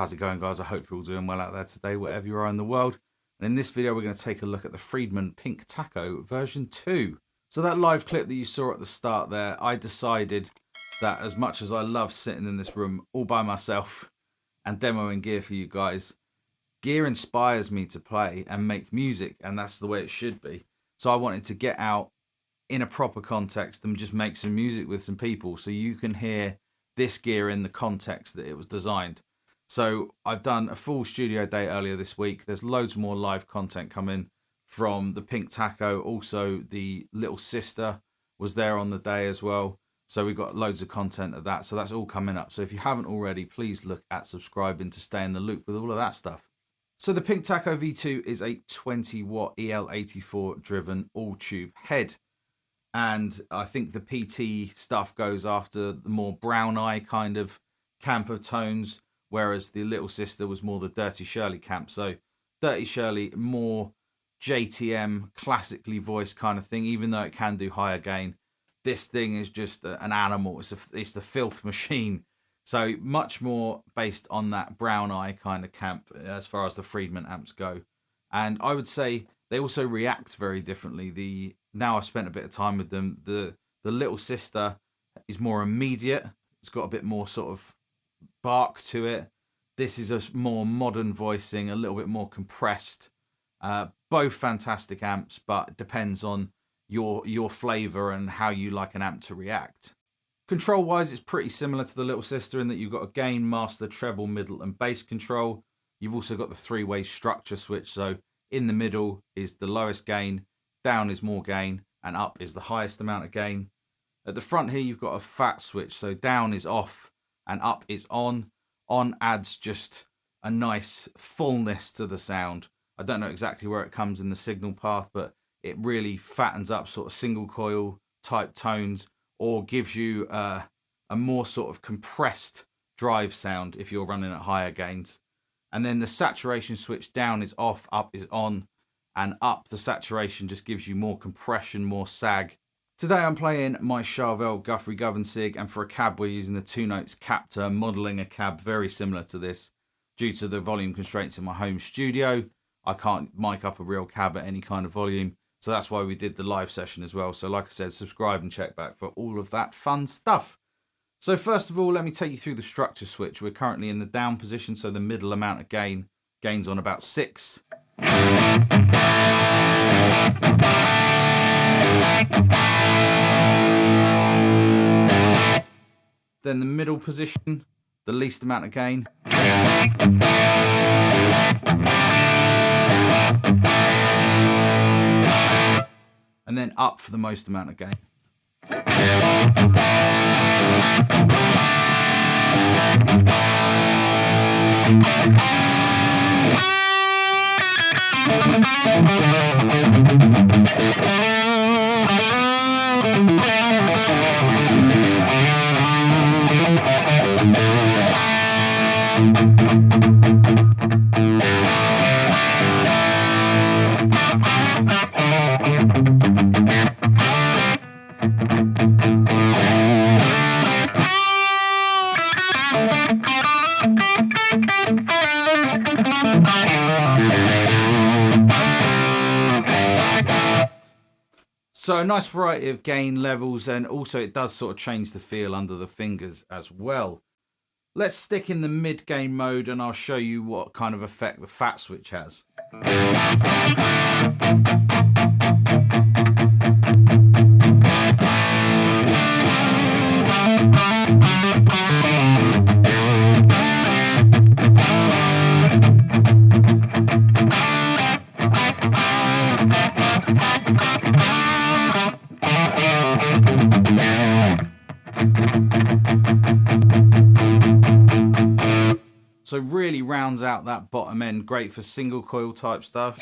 How's it going, guys? I hope you're all doing well out there today, wherever you are in the world. And in this video, we're going to take a look at the Friedman Pink Taco version 2. So that live clip that you saw at the start there, I decided that as much as I love sitting in this room all by myself and demoing gear for you guys, gear inspires me to play and make music, and that's the way it should be. So I wanted to get out in a proper context and just make some music with some people so you can hear this gear in the context that it was designed. So I've done a full studio day earlier this week. There's loads more live content coming from the Pink Taco. Also, the little sister was there on the day as well. So we've got loads of content of that. So that's all coming up. So if you haven't already, please look at subscribing to stay in the loop with all of that stuff. So the Pink Taco V2 is a 20 watt EL84 driven all tube head. And I think the PT stuff goes after the more brown eye kind of camp of tones, whereas the little sister was more the Dirty Shirley camp. So Dirty Shirley, more JTM, classically voiced kind of thing, even though it can do higher gain. This thing is just an animal. It's the filth machine. So much more based on that brown eye kind of camp as far as the Friedman amps go. And I would say they also react very differently. Now I've spent a bit of time with them, the little sister is more immediate. It's got a bit more sort of bark to it. This is a more modern voicing, a little bit more compressed. Both fantastic amps, but it depends on your flavor and how you like an amp to react. Control wise, it's pretty similar to the little sister in that you've got a gain, master, treble, middle and bass control. You've also got the three-way structure switch. So in the middle is the lowest gain, down is more gain, and up is the highest amount of gain. At the front here, you've got a fat switch. So down is off and up is on. On adds just a nice fullness to the sound. I don't know exactly where it comes in the signal path, but it really fattens up sort of single coil type tones, or gives you a more sort of compressed drive sound if you're running at higher gains. And then the saturation switch, down is off, up is on, and up the saturation just gives you more compression, more sag. Today I'm playing my Charvel Guthrie Govan Sig, and for a cab we're using the 2 Notes Captor, modelling a cab very similar to this. Due to the volume constraints in my home studio, I can't mic up a real cab at any kind of volume, so that's why we did the live session as well. So like I said, subscribe and check back for all of that fun stuff. So first of all, let me take you through the structure switch. We're currently in the down position, so the middle amount of gains on about 6. Then the middle position, the least amount of gain. And then up for the most amount of gain. So a nice variety of gain levels, and also it does sort of change the feel under the fingers as well. Let's stick in the mid gain mode and I'll show you what kind of effect the fat switch has. So really rounds out that bottom end, great for single coil type stuff.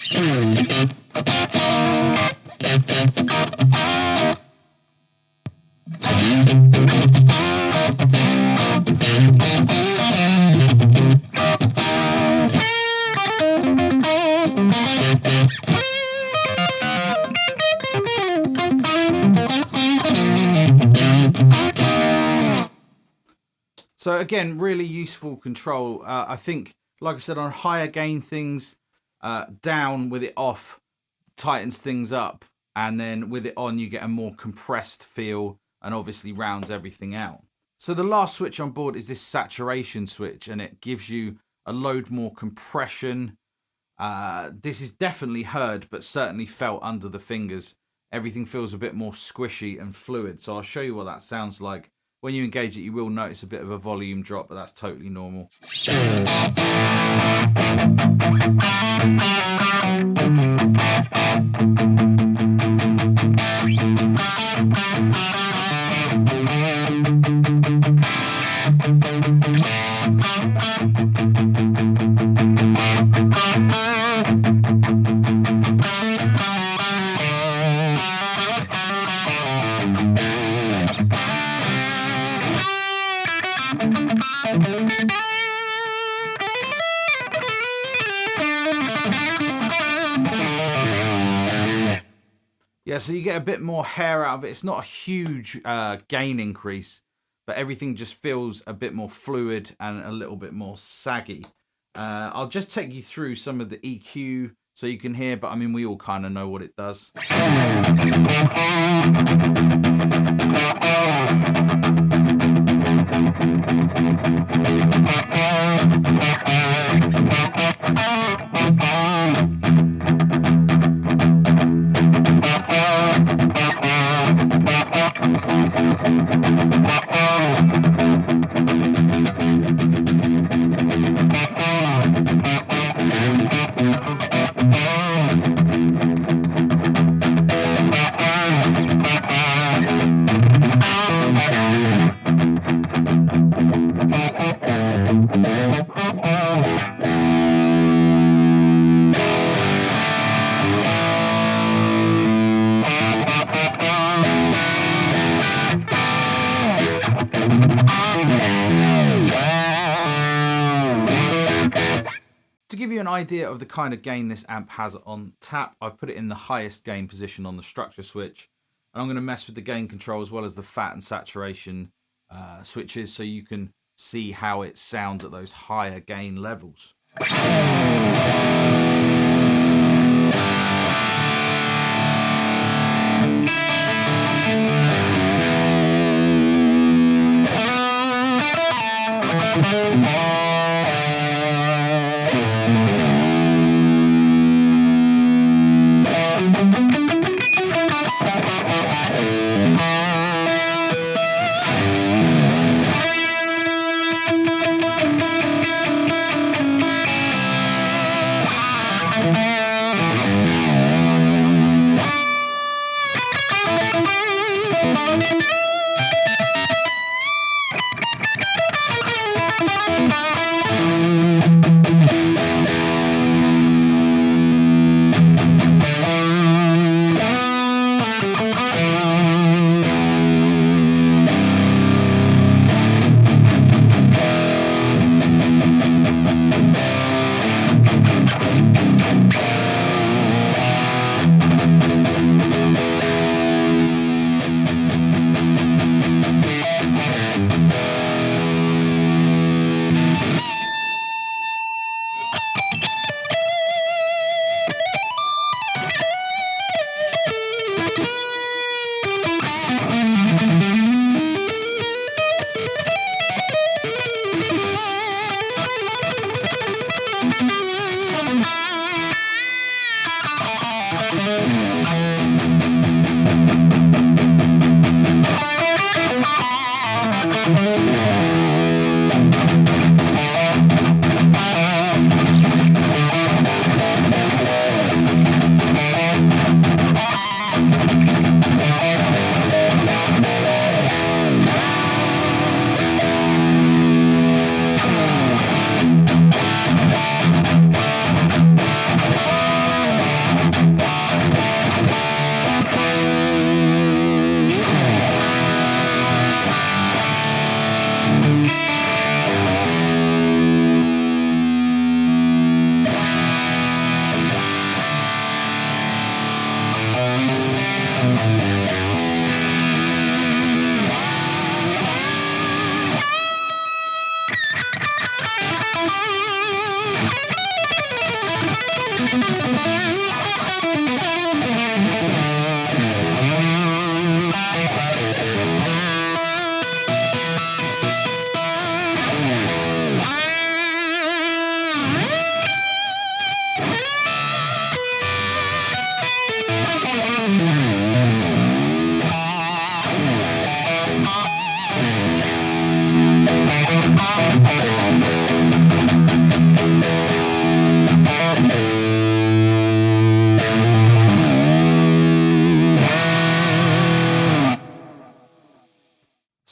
So again, really useful control. I think, like I said, on higher gain things, down with it off tightens things up, and then with it on you get a more compressed feel and obviously rounds everything out. So the last switch on board is this saturation switch, and it gives you a load more compression. This is definitely heard, but certainly felt under the fingers. Everything feels a bit more squishy and fluid. So I'll show you what that sounds like. When you engage it, you will notice a bit of a volume drop, but that's totally normal. Yeah, so you get a bit more hair out of it. It's not a huge gain increase, but everything just feels a bit more fluid and a little bit more saggy. I'll just take you through some of the EQ so you can hear, but I mean, we all kind of know what it does. To give you an idea of the kind of gain this amp has on tap, I've put it in the highest gain position on the structure switch. And I'm going to mess with the gain control as well as the fat and saturation switches so you can see how it sounds at those higher gain levels.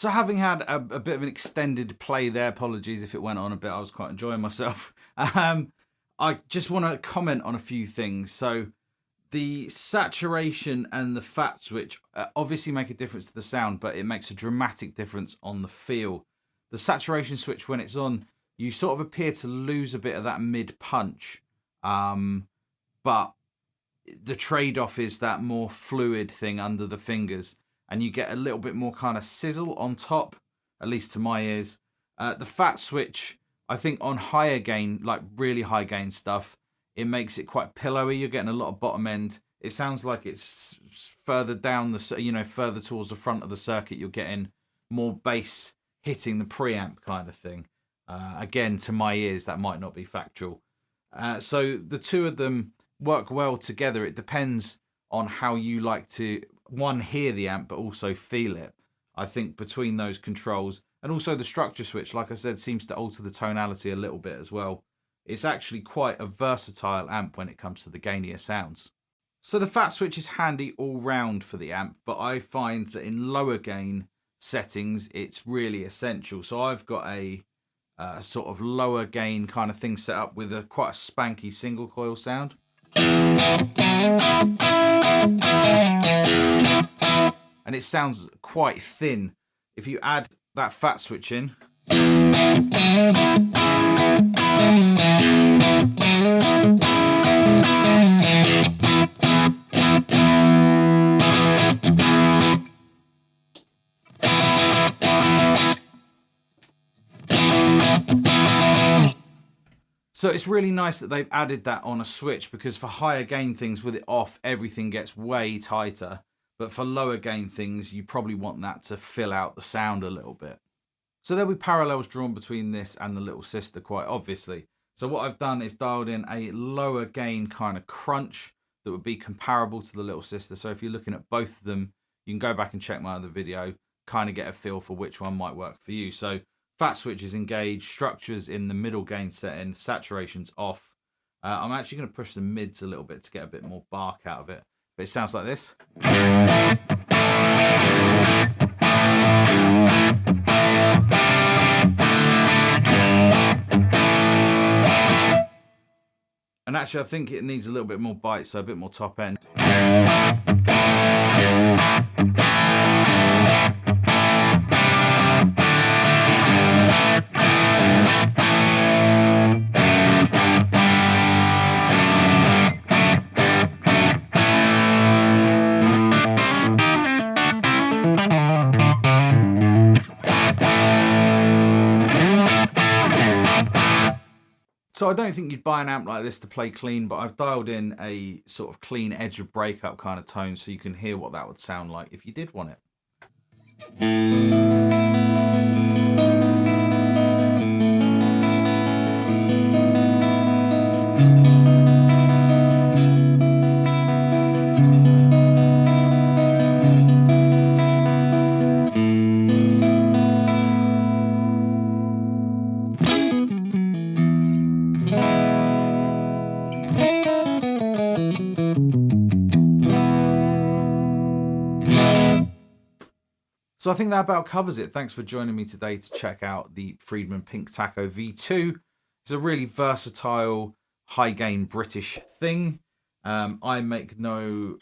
So having had a bit of an extended play there, apologies if it went on a bit, I was quite enjoying myself. I just want to comment on a few things. So the saturation and the fat switch obviously make a difference to the sound, but it makes a dramatic difference on the feel. The saturation switch, when it's on, you sort of appear to lose a bit of that mid punch, but the trade-off is that more fluid thing under the fingers, and you get a little bit more kind of sizzle on top, at least to my ears. The fat switch, I think on higher gain, like really high gain stuff, it makes it quite pillowy. You're getting a lot of bottom end. It sounds like it's further down the, further towards the front of the circuit. You're getting more bass hitting the preamp kind of thing. Again, to my ears, that might not be factual. So the two of them work well together. It depends on how you like to, one, hear the amp, but also feel it. I think between those controls, and also the structure switch, like I said, seems to alter the tonality a little bit as well. It's actually quite a versatile amp when it comes to the gainier sounds. So the fat switch is handy all round for the amp, but I find that in lower gain settings, it's really essential. So I've got a sort of lower gain kind of thing set up with quite a spanky single coil sound. And it sounds quite thin. If you add that fat switch in, so it's really nice that they've added that on a switch, because for higher gain things with it off, everything gets way tighter. But for lower gain things, you probably want that to fill out the sound a little bit. So there'll be parallels drawn between this and the Little Sister, quite obviously. So what I've done is dialed in a lower gain kind of crunch that would be comparable to the Little Sister. So if you're looking at both of them, you can go back and check my other video, kind of get a feel for which one might work for you. So fat switch is engaged, structures in the middle gain setting, saturation's off. I'm actually going to push the mids a little bit to get a bit more bark out of it. But it sounds like this. And actually, I think it needs a little bit more bite, so a bit more top end. So I don't think you'd buy an amp like this to play clean, but I've dialed in a sort of clean edge of breakup kind of tone so you can hear what that would sound like if you did want it. So I think that about covers it. Thanks for joining me today to check out the Friedman Pink Taco V2. It's a really versatile, high-gain British thing. I make no,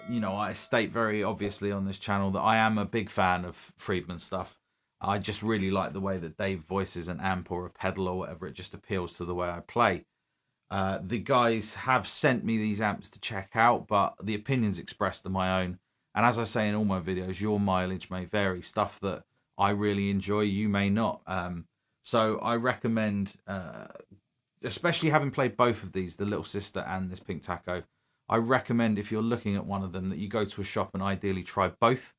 I state very obviously on this channel that I am a big fan of Friedman stuff. I just really like the way that Dave voices an amp or a pedal or whatever. It just appeals to the way I play. The guys have sent me these amps to check out, but the opinions expressed are my own. And as I say in all my videos, your mileage may vary. Stuff that I really enjoy, you may not. So I recommend, especially having played both of these, the Little Sister and this Pink Taco, I recommend if you're looking at one of them that you go to a shop and ideally try both.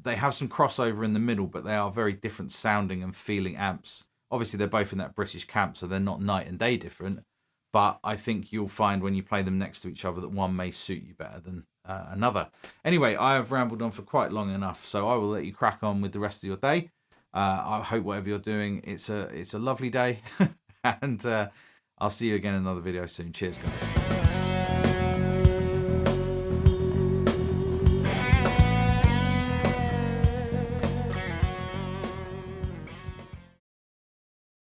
They have some crossover in the middle, but they are very different sounding and feeling amps. Obviously, they're both in that British camp, so they're not night and day different. But I think you'll find when you play them next to each other that one may suit you better than another. Anyway, I have rambled on for quite long enough, so I will let you crack on with the rest of your day. I hope whatever you're doing, it's a lovely day, and I'll see you again in another video soon. Cheers, guys.